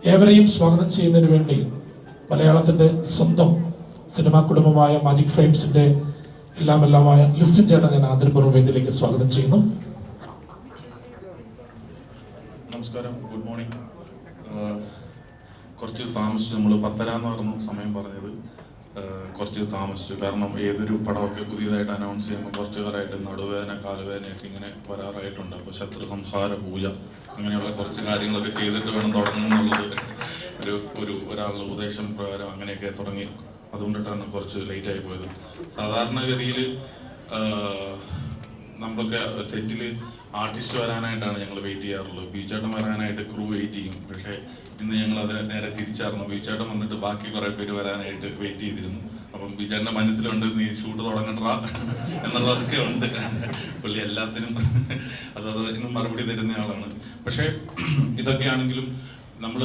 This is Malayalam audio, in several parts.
ഏവരെയും സ്വാഗതം ചെയ്യുന്നതിന് വേണ്ടി മലയാളത്തിൻ്റെ സ്വന്തം സിനിമാ കുടുംബമായ മാജിക് ഫ്രെയിംസിൻ്റെ എല്ലാമായ ലിസ്റ്റിൻ ചേട്ടൻ ഞാൻ ആദരപൂർവ്വം വേദിയിലേക്ക് സ്വാഗതം ചെയ്യുന്നു. നമസ്കാരം, ഗുഡ് മോർണിംഗ്. കുറച്ച് താമസിച്ചു. നമ്മൾ 10:30 എന്ന് പറഞ്ഞ സമയം പറഞ്ഞത് കുറച്ച് താമസിച്ചു. കാരണം ഏതൊരു പടമൊക്കെ പുതിയതായിട്ട് അനൗൺസ് ചെയ്യുമ്പോൾ കുറച്ച് കാലമായിട്ട് നടുവേദന കാലുവേദനയൊക്കെ ഇങ്ങനെ വരാറായിട്ടുണ്ട്. അപ്പോൾ ശത്രു സംഹാര പൂജ അങ്ങനെയുള്ള കുറച്ച് കാര്യങ്ങളൊക്കെ ചെയ്തിട്ട് വേണം തുടങ്ങുന്നുള്ളത് ഒരാളുടെ ഉപദേശം പ്രകാരം അങ്ങനെയൊക്കെ തുടങ്ങി. അതുകൊണ്ടിട്ടാണ് കുറച്ച് ലേറ്റായി പോയത്. സാധാരണഗതിയിൽ നമ്മളൊക്കെ സെറ്റിൽ ആർട്ടിസ്റ്റ് വരാനായിട്ടാണ് ഞങ്ങൾ വെയിറ്റ് ചെയ്യാറുള്ളത്. ബീച്ചാട്ടം വരാനായിട്ട് ക്രൂ വെയിറ്റ് ചെയ്യും. പക്ഷേ ഇന്ന് ഞങ്ങൾ അതിനെ നേരെ തിരിച്ചായിരുന്നു. ബീച്ചാട്ടം വന്നിട്ട് ബാക്കി കുറേ പേര് വരാനായിട്ട് വെയിറ്റ് ചെയ്തിരുന്നു. അപ്പം ബീച്ചാട്ടൻ്റെ മനസ്സിലുണ്ട് നീ ഷൂട്ട് തുടങ്ങട്ടാ എന്നുള്ളതൊക്കെ ഉണ്ട്. പുള്ളി എല്ലാത്തിനും അതിനും മറുപടി തരുന്ന ആളാണ്. പക്ഷേ ഇതൊക്കെയാണെങ്കിലും നമ്മൾ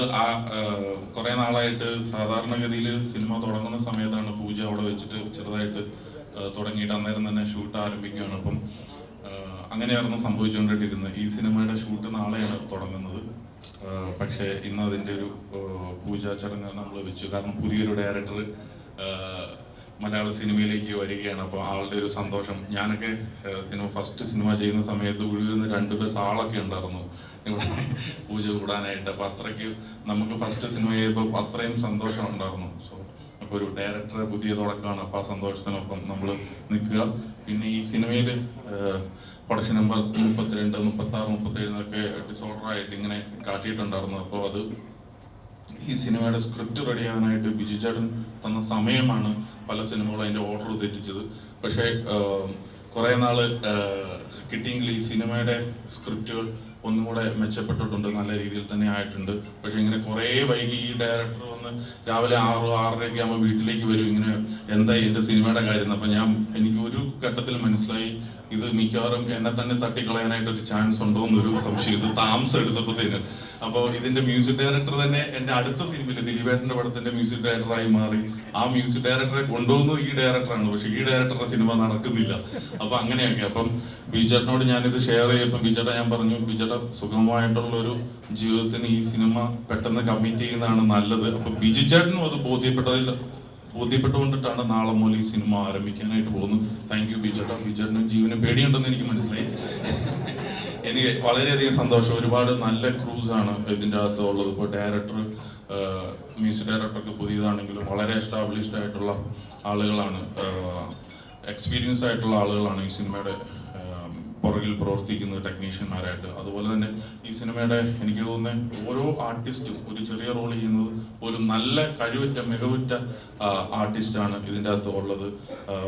കുറേ നാളായിട്ട് സാധാരണഗതിയിൽ സിനിമ തുടങ്ങുന്ന സമയത്താണ് പൂജ അവിടെ വെച്ചിട്ട് ചെറുതായിട്ട് തുടങ്ങിയിട്ട് അന്നേരം തന്നെ ഷൂട്ട് ആരംഭിക്കുകയാണ്. അപ്പം അങ്ങനെയായിരുന്നു സംഭവിച്ചുകൊണ്ടിട്ടിരുന്നത്. ഈ സിനിമയുടെ ഷൂട്ട് നാളെയാണ് തുടങ്ങുന്നത്. പക്ഷേ ഇന്ന് അതിൻ്റെ ഒരു പൂജാ ചടങ്ങ് നമ്മൾ വെച്ചു. കാരണം പുതിയൊരു ഡയറക്ടർ മലയാള സിനിമയിലേക്ക് വരികയാണ്. അപ്പോൾ ആളുടെ ഒരു സന്തോഷം. ഞാനൊക്കെ ഫസ്റ്റ് സിനിമ ചെയ്യുന്ന സമയത്ത് ഉള്ളിൽ 2 ബസ് ആളൊക്കെ ഉണ്ടായിരുന്നു ഇവിടെ പൂജ കൂടാനായിട്ട്. അപ്പോൾ അത്രയ്ക്ക് നമുക്ക് ഫസ്റ്റ് സിനിമ ചെയ്യുമ്പോൾ അത്രയും സന്തോഷം ഉണ്ടായിരുന്നു. സോ അപ്പോൾ ഒരു ഡയറക്ടറെ പുതിയ തുടക്കമാണ്. അപ്പോൾ ആ സന്തോഷത്തിനൊപ്പം നമ്മൾ നിൽക്കുക. പിന്നെ ഈ സിനിമയിൽ പ്രൊഡക്ഷൻ നമ്പർ 32, 36, 37 ഡിസോർഡറായിട്ട് ഇങ്ങനെ കാട്ടിയിട്ടുണ്ടായിരുന്നു. അപ്പോൾ അത് ഈ സിനിമയുടെ സ്ക്രിപ്റ്റ് റെഡിയാകാനായിട്ട് ബിജു ചേട്ടൻ തന്ന സമയമാണ് പല സിനിമകളും അതിൻ്റെ ഓർഡർ തെറ്റിച്ചത്. പക്ഷേ കുറേ നാൾ കിട്ടിയെങ്കിൽ ഈ സിനിമയുടെ സ്ക്രിപ്റ്റുകൾ ഒന്നും കൂടെ മെച്ചപ്പെട്ടിട്ടുണ്ട്, നല്ല രീതിയിൽ തന്നെ ആയിട്ടുണ്ട്. പക്ഷെ ഇങ്ങനെ കുറേ വൈകി ഈ ഡയറക്ടർ വന്ന് രാവിലെ 6, 6:30 ആകുമ്പോൾ വീട്ടിലേക്ക് വരും. ഇങ്ങനെ എന്തായി എൻ്റെ സിനിമയുടെ കാര്യം. അപ്പം എനിക്ക് ഒരു ഘട്ടത്തിൽ മനസ്സിലായി ഇത് മിക്കവാറും എന്നെ തന്നെ തട്ടിക്കളയാനായിട്ടൊരു ചാൻസ് ഉണ്ടോ എന്നൊരു സംശയം. ഇത് താമസം എടുത്തപ്പോഴത്തേന്. അപ്പോൾ ഇതിൻ്റെ മ്യൂസിക് ഡയറക്ടർ തന്നെ എൻ്റെ അടുത്ത സിനിമയിൽ ദിലീപേട്ടൻ്റെ പടത്തിൻ്റെ മ്യൂസിക് ഡയറക്ടറായി മാറി. ആ മ്യൂസിക് ഡയറക്ടറെ കൊണ്ടുപോകുന്നത് ഈ ഡയറക്ടറാണ്. പക്ഷെ ഈ ഡയറക്ടറുടെ സിനിമ നടക്കുന്നില്ല. അപ്പം അങ്ങനെയൊക്കെ. അപ്പം ബിജേട്ടനോട് ഞാനിത് ഷെയർ ചെയ്തപ്പോൾ ബിജേട്ട ഞാൻ പറഞ്ഞു, ബിജേട്ട സുഗമമായിട്ടുള്ള ഒരു ജീവിതത്തിന് ഈ സിനിമ പെട്ടെന്ന് കമ്മിറ്റ് ചെയ്യുന്നതാണ് നല്ലത്. അപ്പൊ ബിജു ചേട്ടനും അത് ബോധ്യപ്പെട്ടുകൊണ്ടിട്ടാണ് നാളെ മുതൽ ഈ സിനിമ ആരംഭിക്കാനായിട്ട് പോകുന്നത്. Thank you ബിജേട്ട. ബിജേട്ടനും ജീവന് പേടിയുണ്ടെന്ന് എനിക്ക് മനസ്സിലായി. എനിക്ക് വളരെയധികം സന്തോഷം. ഒരുപാട് നല്ല ക്രൂസ് ആണ് ഇതിൻ്റെ അകത്ത് ഉള്ളത്. ഇപ്പോൾ ഡയറക്ടർ, മ്യൂസിക് ഡയറക്ടറൊക്കെ പുതിയതാണെങ്കിലും വളരെ എസ്റ്റാബ്ലിഷ്ഡ് ആയിട്ടുള്ള ആളുകളാണ്, എക്സ്പീരിയൻസ്ഡ് ആയിട്ടുള്ള ആളുകളാണ് ഈ സിനിമയുടെ പുറകിൽ പ്രവർത്തിക്കുന്നത് ടെക്നീഷ്യന്മാരായിട്ട്. അതുപോലെ തന്നെ ഈ സിനിമയുടെ എനിക്ക് തോന്നുന്നത് ഓരോ ആർട്ടിസ്റ്റും ഒരു ചെറിയ റോൾ ചെയ്യുന്നത് പോലും നല്ല കഴിവുറ്റ മികവുറ്റ ആർട്ടിസ്റ്റാണ് ഇതിൻ്റെ അകത്ത് ഉള്ളത്.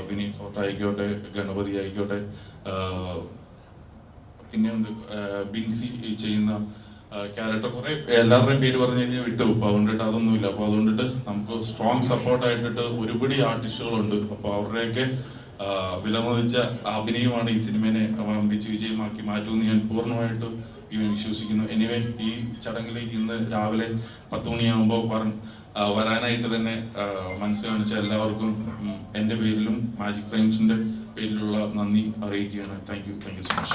വിനീത് ഫോർട്ട് ആയിക്കോട്ടെ, ഗണപതി ആയിക്കോട്ടെ, പിന്നെ ഉണ്ട് ബിൻസി ചെയ്യുന്ന ക്യാരക്ടർ. കുറേ എല്ലാവരുടെയും പേര് പറഞ്ഞു കഴിഞ്ഞാൽ വിട്ടു. അപ്പോൾ അതുകൊണ്ടിട്ട് അതൊന്നുമില്ല. അപ്പോൾ അതുകൊണ്ടിട്ട് നമുക്ക് സ്ട്രോങ് സപ്പോർട്ടായിട്ടിട്ട് ഒരുപടി ആർട്ടിസ്റ്റുകളുണ്ട്. അപ്പോൾ അവരുടെയൊക്കെ വിലമതിച്ച അഭിനയമാണ് ഈ സിനിമയെ വമ്പിച്ച് വിജയമാക്കി മാറ്റുമെന്ന് ഞാൻ പൂർണ്ണമായിട്ട് വിശ്വസിക്കുന്നു. എനിവേ ഈ ചടങ്ങിലേക്ക് ഇന്ന് രാവിലെ 10 മണിയാകുമ്പോൾ വരാനായിട്ട് തന്നെ മനസ്സ് കാണിച്ച എല്ലാവർക്കും എൻ്റെ പേരിലും മാജിക് ഫ്രെയിംസിൻ്റെ പേരിലുള്ള നന്ദി അറിയിക്കുകയാണ്. Thank you so much.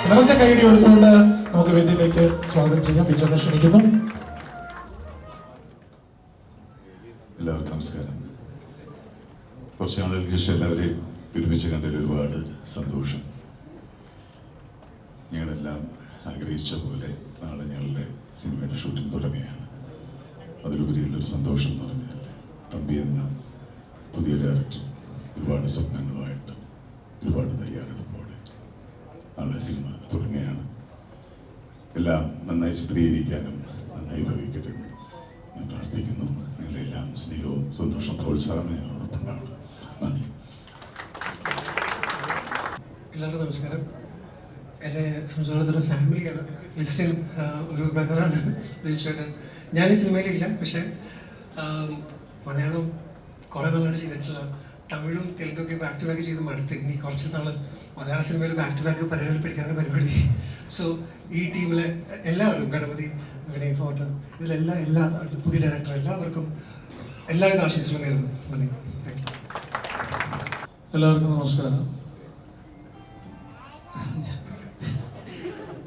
നിറഞ്ഞ കൈയടി കൊടുത്തുകൊണ്ട് നമുക്ക് വേദിയിലേക്ക് സ്വാഗതം ചെയ്യാം. ബിജുവിനെ ക്ഷണിക്കുന്നു. എല്ലാവർക്കും നമസ്കാരം. കുറച്ച് നാളുകൾക്ക് ശേഷം എല്ലാവരെയും ഒരുമിച്ച് കണ്ടതിൽ ഒരുപാട് സന്തോഷം. ഞങ്ങളെല്ലാം ആഗ്രഹിച്ച പോലെ നാളെ ഞങ്ങളുടെ സിനിമയുടെ ഷൂട്ടിംഗ് തുടങ്ങുകയാണ്. അതിലുപരിയുള്ളൊരു സന്തോഷം എന്ന് പറഞ്ഞാൽ തമ്പി എന്ന പുതിയ ഡയറക്ടർ ഒരുപാട് സ്വപ്നങ്ങളുമായിട്ട് ഒരുപാട് തയ്യാറെടുപ്പോടെ നാളെ സിനിമ തുടങ്ങുകയാണ്. എല്ലാം നന്നായി ചിത്രീകരിക്കാനും നന്നായി ഭവിക്കട്ടെ എന്ന് ഞാൻ പ്രാർത്ഥിക്കുന്നു. നിങ്ങളെല്ലാം സ്നേഹവും സന്തോഷവും പ്രോത്സാഹനം ഞങ്ങളോടൊപ്പം ഉണ്ടാവണം. നന്ദി. എല്ലാവർക്കും നമസ്കാരം. എന്നെ സംബന്ധിച്ചിടത്തോളം ഫാമിലിയാണ്. ലിസ്റ്റിൽ ഒരു ബ്രദറാണ് ബിജുചേട്ടൻ. ഞാൻ ഈ സിനിമയിലില്ല, പക്ഷേ മലയാളം കുറേ നാളായിട്ട് ചെയ്തിട്ടില്ല. തമിഴും തെലുങ്കൊക്കെ ബാക്ക് ടു ബാക്ക് ചെയ്ത് മടുത്ത് ഇനി കുറച്ച് നാൾ മലയാള സിനിമയിൽ ബാക്ക് ടു ബാക്ക് പരിപാടികൾ പഠിക്കാനുള്ള പരിപാടി. സോ ഈ ടീമിലെ എല്ലാവരും, ഗണപതി, വിനയ് ഫോർട്ട്, എല്ലാ പുതിയ ഡയറക്ടർ, എല്ലാവർക്കും എല്ലാവിധ ആശംസകളും നേരുന്നു. നന്ദി. Thank you. എല്ലാവർക്കും നമസ്കാരം.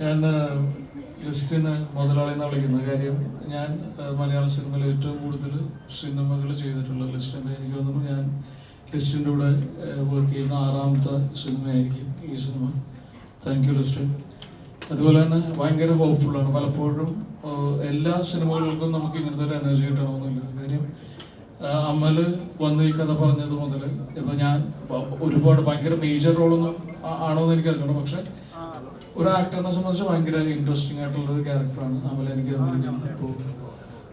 ഞാൻ ലിസ്റ്റിന് മുതലാളി എന്ന് വിളിക്കുന്ന കാര്യം, ഞാൻ മലയാള സിനിമയിൽ ഏറ്റവും കൂടുതൽ സിനിമകൾ ചെയ്തിട്ടുള്ള ലിസ്റ്റിൻ്റെ, എനിക്ക് തോന്നുന്നു ഞാൻ ലിസ്റ്റിൻ്റെ കൂടെ വർക്ക് ചെയ്യുന്ന 6ാമത്തെ സിനിമയായിരിക്കും ഈ സിനിമ. Thank you list. അതുപോലെ തന്നെ ഭയങ്കര ഹോപ്പ്ഫുള്ളാണ്. പലപ്പോഴും എല്ലാ സിനിമകൾക്കും നമുക്ക് ഇങ്ങനത്തെ ഒരു എനർജി കിട്ടണമെന്നില്ല. കാര്യം അമൽ വന്ന് ഈ കഥ പറഞ്ഞത് മുതൽ ഇപ്പം ഞാൻ ഒരുപാട് ഭയങ്കര മേജർ റോളൊന്നും ആണോ എന്ന് എനിക്കറിഞ്ഞു, പക്ഷെ ഒരു ആക്ടറിനെ സംബന്ധിച്ച് ഭയങ്കര ഇൻട്രസ്റ്റിംഗ് ആയിട്ടുള്ളൊരു ക്യാരക്ടറാണ് അമൽ എനിക്ക് തന്നിരിക്കുന്നത്.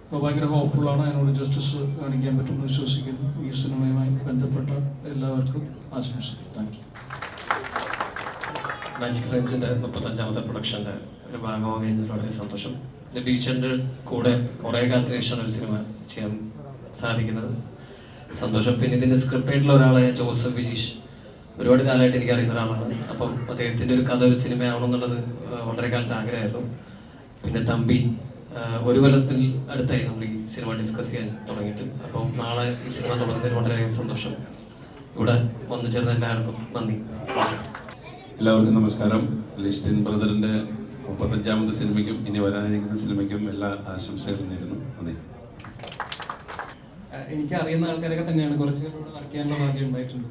അപ്പോൾ ഭയങ്കര ഹോപ്പ്ഫുള്ളാണ്. അതിനോട് ജസ്റ്റിസ് കാണിക്കാൻ പറ്റുമെന്ന് വിശ്വസിക്കുന്നു. ഈ സിനിമയുമായി ബന്ധപ്പെട്ട എല്ലാവർക്കും ആശംസകൾ. Thank you. മാജിക് ഫ്രെയിംസിൻ്റെ 35ാമത്തെ പ്രൊഡക്ഷൻ്റെ ഒരു ഭാഗമാകാൻ കഴിഞ്ഞതിൽ വളരെ സന്തോഷം. ബീച്ചറിൻ്റെ കൂടെ കുറേ കാലത്തിന് ശേഷമാണ് ഒരു സിനിമ ചെയ്യാൻ സാധിക്കുന്നത്. സന്തോഷം. പിന്നെ ഇതിൻ്റെ സ്ക്രിപ്റ്റ് ആയിട്ടുള്ള ഒരാളെ ജോസഫ് വിജീഷ് ഒരുപാട് കാലമായിട്ട് എനിക്ക് അറിയുന്ന ഒരാളാണ്. അപ്പം അദ്ദേഹത്തിൻ്റെ ഒരു കഥ ഒരു സിനിമയാവണമെന്നുള്ളത് വളരെ കാലത്ത് ആഗ്രഹമായിരുന്നു. പിന്നെ തമ്പി ഒരു കൊല്ലത്തിൽ അടുത്തായി നമ്മൾ ഈ സിനിമ ഡിസ്കസ് ചെയ്യാൻ തുടങ്ങിയിട്ട്. അപ്പം നാളെ ഈ സിനിമ തുടങ്ങുന്നതിൽ വളരെയധികം സന്തോഷം. ഇവിടെ വന്നു ചേർന്ന എല്ലാവർക്കും നന്ദി. എല്ലാവർക്കും നമസ്കാരം. ലിസ്റ്റിൻ ബ്രദറിൻ്റെ 35ാമത്തെ സിനിമയ്ക്കും ഇനി വരാനിരിക്കുന്ന സിനിമയ്ക്കും എല്ലാ ആശംസകളും നേരുന്നു. നന്ദി. എനിക്ക് അറിയുന്ന ആൾക്കാരൊക്കെ തന്നെയാണ്. കുറച്ച് പേരോട് വർക്ക് ചെയ്യാനുള്ള ഭാഗ്യം ഉണ്ടായിട്ടുണ്ട്.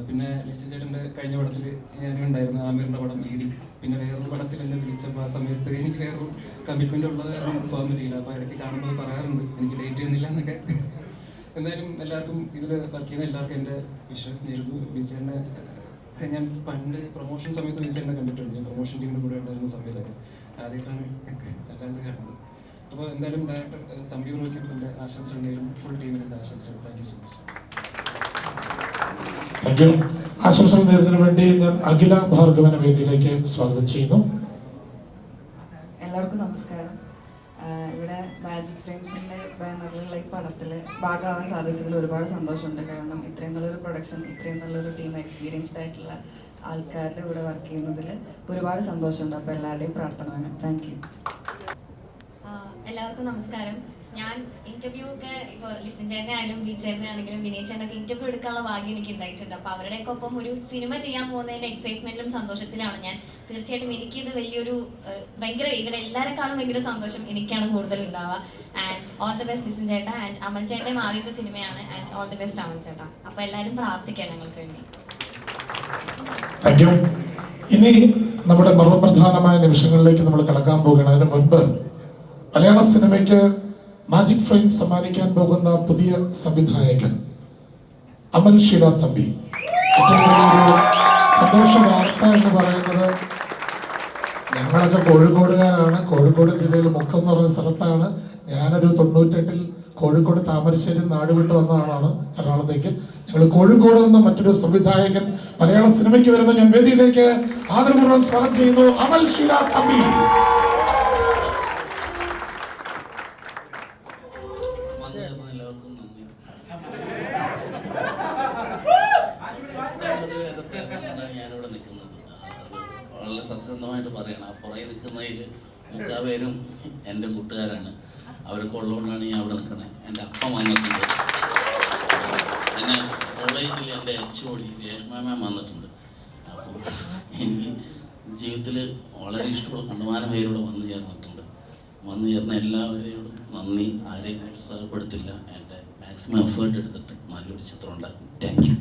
പിന്നെ ലിസ്റ്റിൻ ചേട്ടൻ്റെ കഴിഞ്ഞ പടത്തിൽ ഞാനും ഉണ്ടായിരുന്നു, ആമിറിൻ്റെ പടം ലീഡി. പിന്നെ വേറൊരു പടത്തിൽ എന്നെ വിളിച്ചപ്പോൾ ആ സമയത്ത് എനിക്ക് വേറൊരു കമ്മിറ്റ്മെൻ്റ് ഉള്ളത് പോകാൻ പറ്റിയില്ല. അപ്പോൾ ഇടയ്ക്ക് കാണുമ്പോൾ പറയാറുണ്ട് എനിക്ക് ഡേറ്റ് ചെയ്യുന്നില്ല എന്നൊക്കെ. എന്തായാലും എല്ലാവർക്കും ഇതിൽ വർക്ക് ചെയ്യുന്ന എല്ലാവർക്കും എൻ്റെ വിശ്വാസം നേരുന്നു. വിജയനെ ഞാൻ പണ്ട് പ്രൊമോഷൻ സമയത്ത് വിജയനെ കണ്ടിട്ടുണ്ട്. ഞാൻ പ്രൊമോഷൻ ടീമിൻ്റെ കൂടെ ഉണ്ടായിരുന്ന സമയത്തൊക്കെ ആദ്യമായിട്ടാണ് അല്ലാണ്ട് കാണുന്നത്. അപ്പോൾ എന്തായാലും ഡയറക്ടർ തമ്പി ബ്രോയ്ക്കും എൻ്റെ ആശംസകൾ നേരുന്നു. ഫുൾ ടീമിന് എൻ്റെ ആശംസകൾ. Thank you so much. Thank you. ആശംസകൾ നേരുന്നതിന് വേണ്ടി ഞാൻ അഖില ഭാർഗവനെ വേദിയിലേക്ക് സ്വാഗതം ചെയ്യുന്നു. എല്ലാവർക്കും നമസ്കാരം. ഇവിടെ മാജിക് ഫ്രെയിംസിൻ്റെ ബാനറിലുള്ള ഈ പടത്തിൽ ഭാഗമാവാൻ സാധിച്ചതിൽ ഒരുപാട് സന്തോഷമുണ്ട്. കാരണം ഇത്രയും നല്ലൊരു പ്രൊഡക്ഷൻ, ഇത്രയും നല്ലൊരു ടീം, എക്സ്പീരിയൻസ്ഡ് ആയിട്ടുള്ള ആൾക്കാരുടെ കൂടെ വർക്ക് ചെയ്യുന്നതിൽ ഒരുപാട് സന്തോഷമുണ്ട്. അപ്പോൾ എല്ലാവരുടെയും പ്രാർത്ഥന വേണം. Thank you. എല്ലാവർക്കും നമസ്കാരം. ഞാൻ ഇന്റർവ്യൂ ഒക്കെ ഇപ്പോൾ ലിസ്റ്റിൻ ചേട്ടനെ ആയാലും ബി ചേട്ടനെ ആണെങ്കിലും വിനയ് ചേട്ടനൊക്കെ ഇന്റർവ്യൂ എടുക്കാനുള്ള ഭാഗ്യം എനിക്ക് ഉണ്ടായിട്ടുണ്ട്. അപ്പോൾ അവരുടെയൊക്കെ ഒപ്പം ഒരു സിനിമ ചെയ്യാൻ പോകുന്നതിൻ്റെ എക്സൈറ്റ്മെന്റിലും സന്തോഷത്തിലാണ് ഞാൻ. തീർച്ചയായിട്ടും എനിക്കിത് വലിയൊരു ഭയങ്കര ഇവരെല്ലാവരെക്കാളും ഭയങ്കര സന്തോഷം എനിക്കാണ് കൂടുതൽ ഉണ്ടാവുക. And all the best Listin ചേട്ടാ. ആൻഡ് അമൽ ചേട്ടൻ്റെ ആദ്യത്തെ സിനിമയാണ്. ആൻഡ് ഓൾ ദി ബെസ്റ്റ് അമൽ ചേട്ടാ. അപ്പോൾ എല്ലാവരും പ്രാർത്ഥിക്കാം ഞങ്ങൾക്ക് വേണ്ടി. Thank you. ഇനി നമ്മുടെ മർമ്മപ്രധാനമായ നിമിഷങ്ങളിലേക്ക് നമ്മൾ കടക്കാൻ പോവുകയാണ്. അതിന് മുൻപ് മലയാള സിനിമയ്ക്ക് മാജിക് ഫ്രെയിം സമ്മാനിക്കാൻ പോകുന്ന പുതിയ സംവിധായകൻ അമൽ ഷീല തമ്പി. ഏറ്റവും വലിയൊരു സന്തോഷ വാർത്ത എന്ന് പറയുന്നത്, ഞങ്ങളൊക്കെ കോഴിക്കോടുകാരാണ്. കോഴിക്കോട് ജില്ലയിൽ മുക്കം എന്ന് പറയുന്ന സ്ഥലത്താണ്. ഞാനൊരു 98-ൽ കോഴിക്കോട് താമരശ്ശേരി നാട് വിട്ട് വന്ന ആളാണ് എറണാകുളത്തേക്ക്. ഞങ്ങൾ കോഴിക്കോട് നിന്ന് മറ്റൊരു സംവിധായകൻ മലയാള സിനിമയ്ക്ക് വരുന്ന ഞാൻ വേദിയിലേക്ക് ആദരപൂർവ്വം സ്വാഗതം ചെയ്യുന്നു. അമൽ ഷീല തമ്പി. എല്ലാവർക്കും നന്ദി. ഞാനിവിടെ നിൽക്കുന്നത് വളരെ സത്യസന്ധമായിട്ട് പറയണം. ആ പുറകെ നിൽക്കുന്നതിൽ മുക്കാപേരും എൻ്റെ കൂട്ടുകാരാണ്. അവരൊക്കെ ഉള്ളതുകൊണ്ടാണ് ഞാൻ അവിടെ നിൽക്കുന്നത്. എൻ്റെ അപ്പം വന്നിട്ടുണ്ട്. എന്നെ കോളേജിൽ എൻ്റെ HOD രേഷ്മ മാം വന്നിട്ടുണ്ട്. അപ്പോൾ എനിക്ക് ജീവിതത്തിൽ വളരെ ഇഷ്ടമുള്ള കണ്ടമാനം പേരോട് വന്നു ചേർന്നിട്ടുണ്ട്. വന്നു ചേർന്ന എല്ലാവരെയോടും നന്ദി. ആരെയും നിരുത്സാഹപ്പെടുത്തില്ല. എൻ്റെ മാക്സിമം എഫേർട്ട് എടുത്തിട്ട് നല്ലൊരു ചിത്രം ഉണ്ടാക്കും. Thank you.